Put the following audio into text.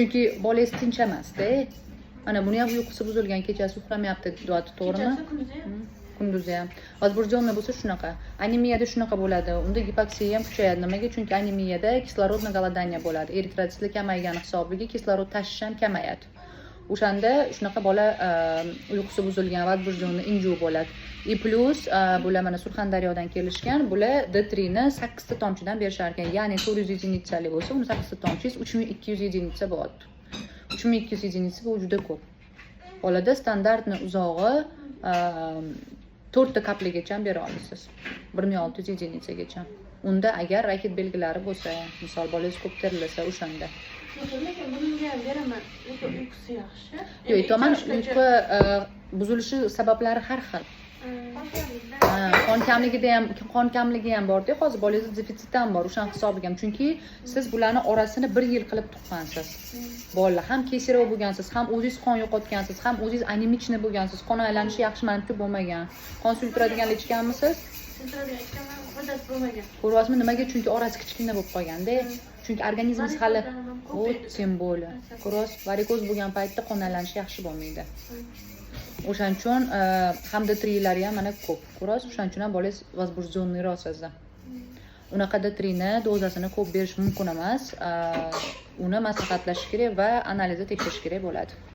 Chunki bolangiz tinch emasda. Mana buni ham uyqusi buzilgan, kechasi uxlamayapti, deyapti, to'g'rimi? Kunduzi ham. Возбужденный bo'lsa shunaqa. Anemiyada shunaqa bo'ladi. Unda gipoksiya ham kuchayadi. Nimaga? Chunki anemiyada kislorodniy голодание bo'ladi. Eritrotsitlar kamaygani hisobiga kislorod tashish ham kamayadi. O'shanda shunaqa bola uyqusi buzilgan, возбужденный inju bo'ladi. И plus bular mana Surxondaryodan kelishgan, bular D3 ni 8 ta tomchidan berishar ekan. Ya'ni 400 единицали bo'lsa, uni 8 ta tomchingiz 3200 единица bo'ladi. 3200 единица bu juda ko'p. Bolada standartni uzog'i 4 ta kapligacha bera olasiz. 1600 единицagacha. Unda agar rakit belgilari bo'lsa, misol bolangiz ko'p terilasa o'shanda. Lekin bunga ham beraman. Uyqusi yaxshi. Yo'q, aytaman, uyqu buzilishi sabablari har xil. Qon kamligi ham borda, hozir bolangizda defitsit ham bor, o'shan hisobiga ham. Chunki siz bularni orasini 1 yil qilib tuqqansiz. Bolalar ham kesirov bo'lgansiz, ham o'zingiz qon yo'qotgansiz, ham o'zingiz anemichni bo'lgansiz. Qon aylanishi yaxshi manimcha bo'lmagan. Qon suyultiradiganlar ichganmisiz? Ko'ryapsizmi nimaga? Chunki orasi kichkina bo'lib qolganda. Chunki organizmingiz hali tем более. Ko'ryapsiz, varikoz bo'lgan paytda qon aylanishi yaxshi bo'lmaydi. O'shaning uchun hamda trilari ham mana ko'p. Ko'ryapsiz, o'shaning uchun ham bolangiz возбужденный rosasiz. Unaqa D3ni dozasini ko'p berish mumkin emas. Uni maslahatlash kerak va analizda tekshirish kerak bo'ladi.